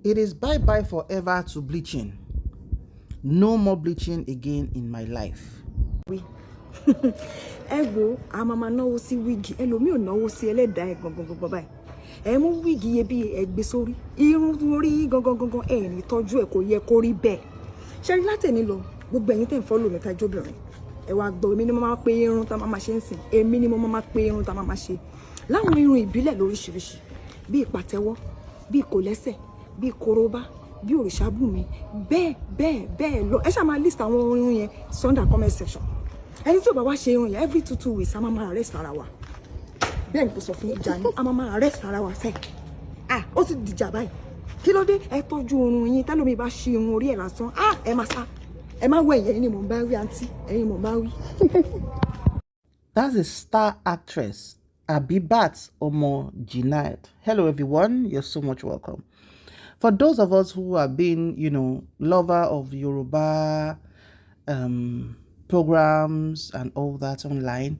It is bye-bye forever to bleaching. No more bleaching again in my life. Ẹ wo a máa náwó sí wíìgì ẹlòmíì ò náwó sí ẹlẹ́dàá ẹ̀ gangan báyìí ẹ mú wíìgì yẹ bí ẹgbẹ́ sórí irun orí gangan ẹ̀ ní tọ́jú ẹ̀ kò yẹ kó rí bẹ́ẹ̀ ṣe rí látẹ̀ni lọ gbogbo ẹ̀yin tẹ̀ ń fọ́lò mi tájú obìnrin ẹ wá gbọ́ èmi ni mo máa pe irun tá a máa ṣe ń sìn èmi ni mo máa pe irun tá a máa ṣe láwọn irun ìbílẹ̀ lóríṣiríṣi bí ìpàtẹ́wọ́ bí ìkòlẹ́sẹ̀ bí ìkorobá bí òrìṣàbùnmi bẹ́ẹ̀ lọ ẹ ṣáà máa list àwọn irun yẹn Sunday comment section ẹni tí ò bá wá ṣe irun yẹn every 2 weeks a máa arrest ara wa bẹ́ẹ̀ ni kò sọ fún ìjà ni a máa arrest ara wa fẹ́ ó ti dìjà báyìí kí ló dé ẹ tọ́jú irun yín tẹ́lómi bá ṣí irun orí ẹ̀ lásán ẹ máa sá ẹ má wọ ẹ̀yìn ni mò ń bá wí àǹtí ẹ̀yin mò ń bá wí. That's a star actress, Abibat Omo Jinad. Hello everyone, you're so much welcome. For those of us who have been, lover of Yoruba programs and all that online,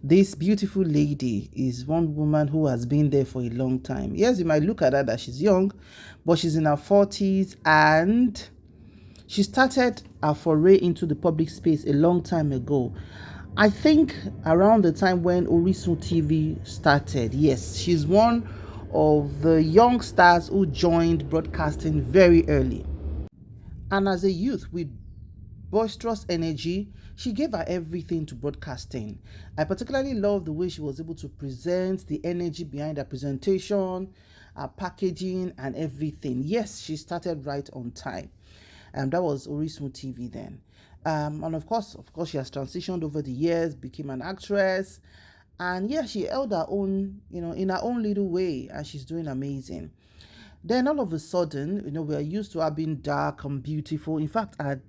this beautiful lady is one woman who has been there for a long time. Yes, you might look at her that she's young, but she's in her 40s and she started her foray into the public space a long time ago. I think around the time when Orisun TV started. Yes, she's one of the young stars who joined broadcasting very early. And as a youth with boisterous energy, she gave her everything to broadcasting. I particularly love the way she was able to present, the energy behind her presentation, her packaging and everything. Yes, she started right on time. That was Orisun TV then. And of course, she has transitioned over the years, became an actress. And yeah, she held her own, in her own little way, and she's doing amazing. Then all of a sudden, we are used to her being dark and beautiful. In fact, our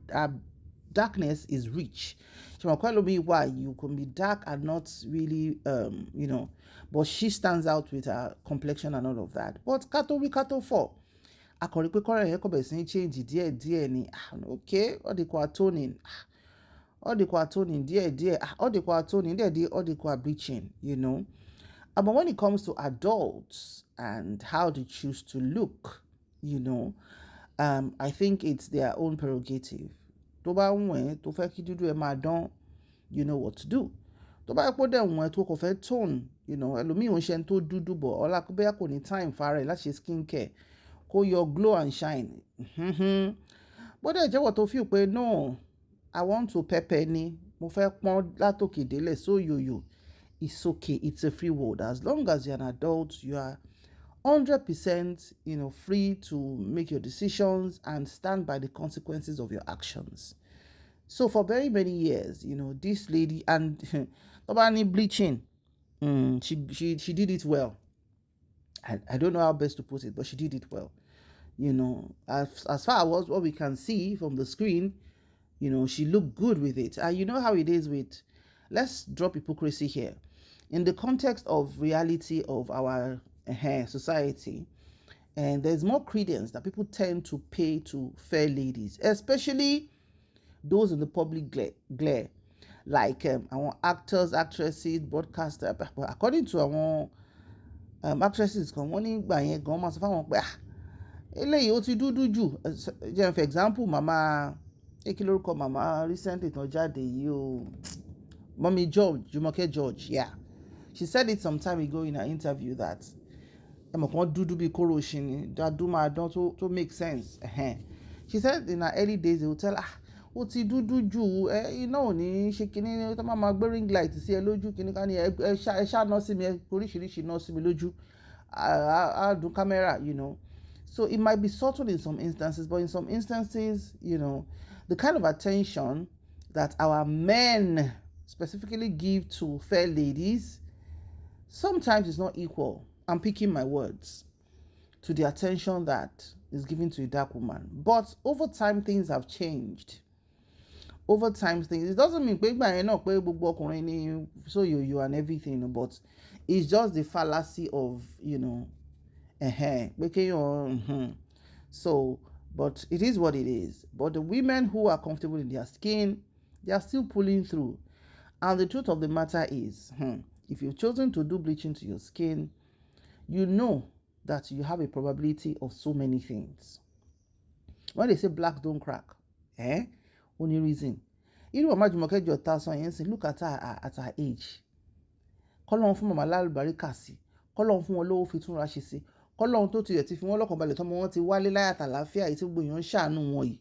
darkness is rich. She might quite me why you can be dark and not really, but she stands out with her complexion and all of that. But Kato 4. Akọ̀rí pé kọ́rọ̀ yẹn kò bẹ̀rẹ̀ sí ní change díẹ̀ ni okay all the toning díẹ̀ all the toning díẹ̀ all the bleaching but when it comes to adults and how they choose to look I think it's their own prerogative. Tó bá ń wọ̀n tó fẹ́ kí dúdú ẹ máa dán you know what to do. Tó bá pọ̀ dẹ̀ wọ̀n tó kò fẹ́ tone ẹlòmíì ò ń ṣe tó dúdú bọ̀ ọlá kó bẹ́ẹ̀ kò ní time fara ẹ̀ láti ṣe skin care kó your glow and shine. But ẹ jẹ́wọ́ tó feel pé no I want to pepper ni mo fẹ́ pọ́n látòkè délẹ̀ so yo it's okay, it's a free world. As long as you're an adult, you are 100% free to make your decisions and stand by the consequences of your actions. So for very many years, this lady and Tobani bleaching, she did it well. I don't know how best to put it, but she did it well. As far as what we can see from the screen, she looked good with it. And you know how it is with, let's drop hypocrisy here. In the context of reality of our society, and there's more credence that people tend to pay to fair ladies, especially those in the public glare. Like our actors, actresses, broadcasters. According to our actresses kan wọ́n ní gbà yẹn gan máa sọ fáwọn pé eléyìí ó ti dúdú jù. For example, mama kí lórúkọ mama recently tán jáde yìí o Mommy Jumoke George, yeah, she said it some time ago in her interview that ẹmọ kan dúdú bíi kóró ṣin ni dádú máa dán tó make sense. She said in her early days they would tell her ó ti dúdú jù iná ò ní ṣe kinní tó máa gbé ring light sí ẹ lójú kinní ká ní ẹ ṣá ná sí mi oríṣiríṣi ná sí mi lójú á dún camera, so it might be subtle in some instances, but in some instances, the kind of attention that our men specifically give to fair ladies sometimes is not equal. I'm picking my words to the attention that is given to a dark woman. But over time, things have changed. Over time, it doesn't mean so you and everything, but it's just the fallacy of so, but it is what it is. But the women who are comfortable in their skin, they are still pulling through. And the truth of the matter is, if you've chosen to do bleaching to your skin, you know that you have a probability of so many things. When they say black don't crack, only reason. Irú Mama Jumoke Jota sọ yẹn sìn, look at her age. Kọ́lọ́run fún màmá lálùbáríkà sí, kọ́lọ́run fún wọn lówó fi túnra ṣe sí, kọ́lọ́run tó ti fi wọ́n lọ́kàn balẹ̀ tọ́mọ wọn ti wálé láyàtà láfíà yìí tí gbogbo èèyàn ń ṣàánú wọn yìí.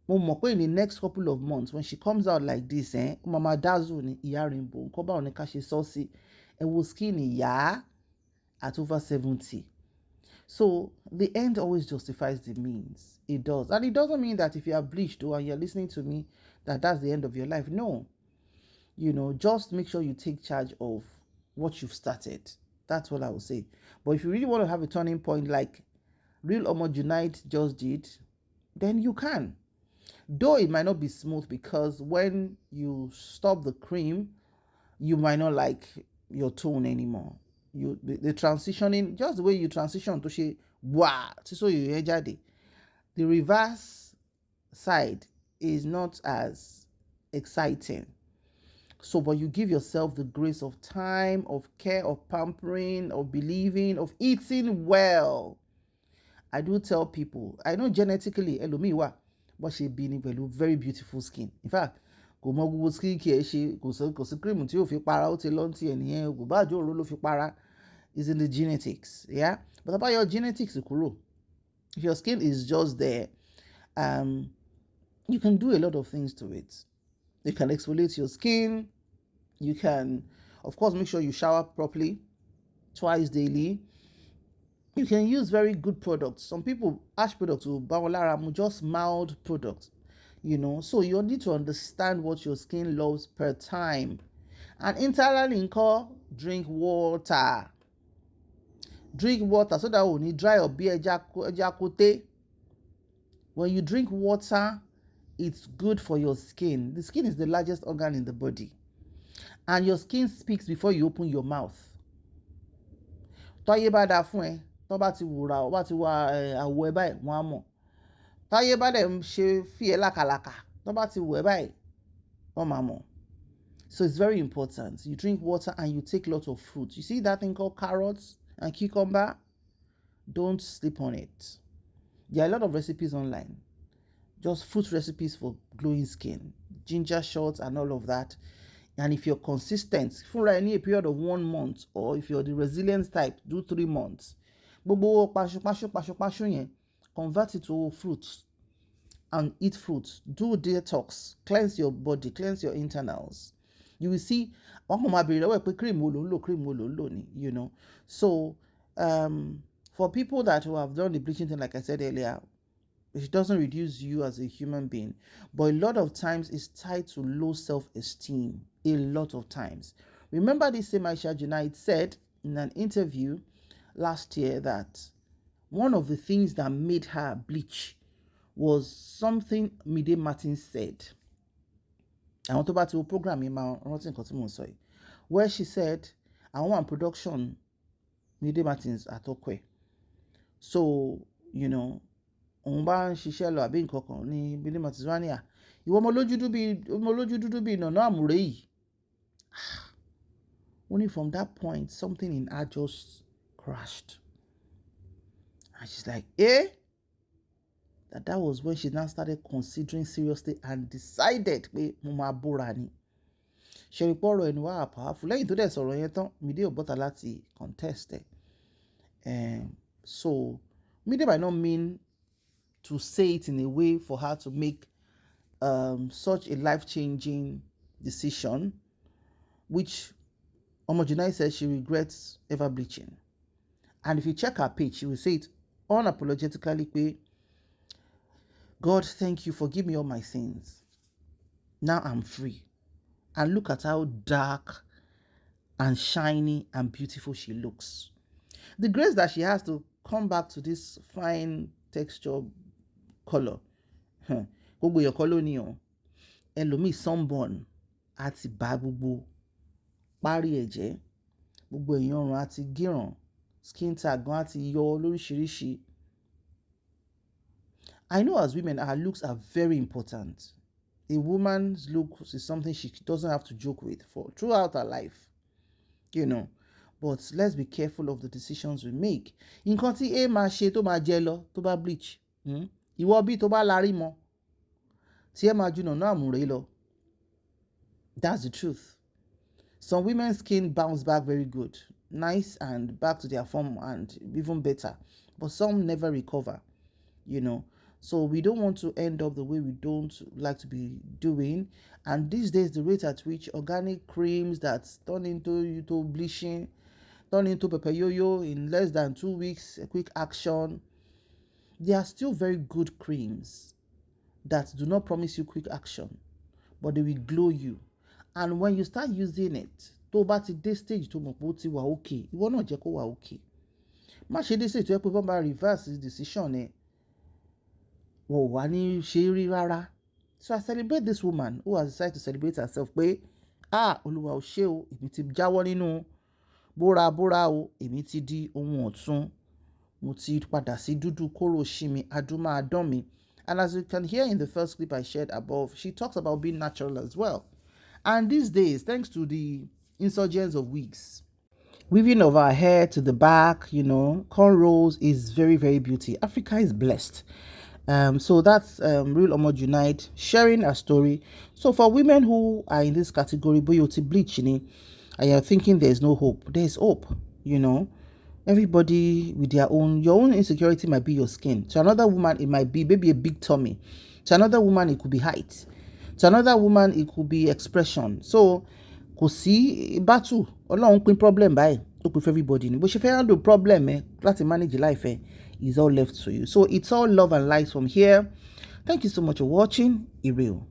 Mo mọ̀ pé in the next couple of months when she comes out like this, mama dazzle ni ìyá Rainbow, nǹkan báwo ni ká ṣe sọ sí, ẹ wo skin ìyá at over 70. So the end always justifies the means. It does. And it doesn't mean that if you are bleached and you're listening to me, that's the end of your life. No. Just make sure you take charge of what you've started. That's what I would say. But if you really want to have a turning point like real Omo Jinad just did, then you can. Though it might not be smooth, because when you stop the cream, you might not like your tone anymore. The transitioning, just the way you transition to say wow, so you the reverse side is not as exciting. So, but you give yourself the grace of time, of care, of pampering, of believing, of eating well. I do tell people, I know genetically, ẹlòmíì but she be ní pẹ̀lú very beautiful skin. In fact, kò mọ gbogbo skin kì í ṣe, kò sí cream tí yóò fi para, ó ti lọ́n ti ẹnìyẹn, kò bá àjọ òró ló fi para. Is in the genetics, yeah? But about your genetics, kúrò. If your skin is just there, you can do a lot of things to it. You can exfoliate your skin. You can, of course, make sure you shower properly twice daily. You can use very good products. Some people, ash products will bawalara, just mild products, So you need to understand what your skin loves per time. And internally, drink water. Drink water so that when you dry or be ejakote. When you drink water, it's good for your skin. The skin is the largest organ in the body. And your skin speaks before you open your mouth. Táyé bá dá fún ẹ, tó bá ti wùrà, ó bá ti wà àwọ̀ ẹ báyìí, wọ́n á mọ̀. Táyé bá dẹ̀ ń ṣe fi ẹ lákàlàkà, tó bá ti wù ẹ báyìí, wọ́n máa mọ̀. So it's very important. You drink water and you take lots of fruits. You see that thing called carrots and cucumber? Don't sleep on it. There are a lot of recipes online. Just fruit recipes for glowing skin, ginger shots and all of that. And if you're consistent, for any period of 1 month, or if you're the resilience type, do 3 months. Convert it to fruits and eat fruits. Do detox, cleanse your body, cleanse your internals. You will see, cream. So, for people that who have done the bleaching thing, like I said earlier, it doesn't reduce you as a human being, but a lot of times it's tied to low self-esteem. A lot of times. Remember this same Habibat Jinad said in an interview last year that one of the things that made her bleach was something Mide Martins said. I want to back to a program in my where she said, I want production Mide Martins at Okwe. So, òun bá ń ṣiṣẹ́ lọ àbí nǹkan kan ní Mide Martins wá ní ìwọ ọmọ lójú dúdú bíi nànà àmúrè yìí. Only from that point, something in her just crashed. And she's like, That was when she now started considering seriously and decided pé mo máa bóra ni. Ṣe rí pọ́rọ̀ ẹnu wá powerful. Lẹ́yìn tó dẹ̀ sọ̀rọ̀ yẹn tán, Mide ò bọ́ta láti contest ẹ̀. So, Mide might not mean to say it in a way for her to make such a life-changing decision, which Omo Jinad says she regrets ever bleaching. And if you check her page, she will say it unapologetically, God, thank you, forgive me all my sins. Now I'm free. And look at how dark and shiny and beautiful she looks. The grace that she has to come back to this fine texture color. Gbogbo your color ni o. Ẹlòmíì sunburn àti bá gbogbo parí ẹ̀jẹ̀. Gbogbo èèyàn ọrùn àti gíràn. Skin tag gan àti yọ lóríṣiríṣi. I know as women, our looks are very important. A woman's look is something she doesn't have to joke with for throughout her life. but let's be careful of the decisions we make. Nǹkan tí A máa ṣe tó máa jẹ lọ tó bá bleach, ìwọ bí tó bá larí mọ́ tí ẹ máa jùnà náà àmúrè lọ. That's the truth. Some women's skin bounce back very good, nice and back to their form and even better, but some never recover, So we don't want to end up the way we don't like to be doing. And these days, the rate at which organic creams that turn into bleaching, turn into pepper yo-yo in less than 2 weeks, a quick action, they are still very good creams that do not promise you quick action, but they will glow you. And when you start using it, tó bá ti dé stage tó mọ̀ pé ó ti wà okay, ìwọ náà jẹ́ kó wà okay. Má ṣe dé stage tó yẹ pé bọ́n bá reverse decision ẹ̀, wọ́n wà ní ṣe rí rárá. So I celebrate this woman who has decided to celebrate herself pé Olúwa ò ṣe o, èmi ti jáwọ́ nínú bóra o, èmi ti di ohun ọ̀tun, mo ti padà sí dúdú kóró ṣí mi, adùn máa dán mi. And as you can hear in the first clip I shared above, she talks about being natural as well. And these days, thanks to the insurgence of wigs, weaving of our hair to the back, cornrows is very, very beauty. Africa is blessed. So that's Real Omo Jinad sharing her story. So for women who are in this category, boyoti bleaching, and you're thinking there's no hope, there's hope, Everybody with your own insecurity might be your skin. To another woman, it might be maybe a big tummy. To another woman, it could be height. To another woman, it could be expression. So, kò sí battle. Ọlọ́run pín problem báyìí. Ó pín for everybody. But if you handle problem, láti manage life, is all left to you. So, it's all love and light from here. Thank you so much for watching. Ireo.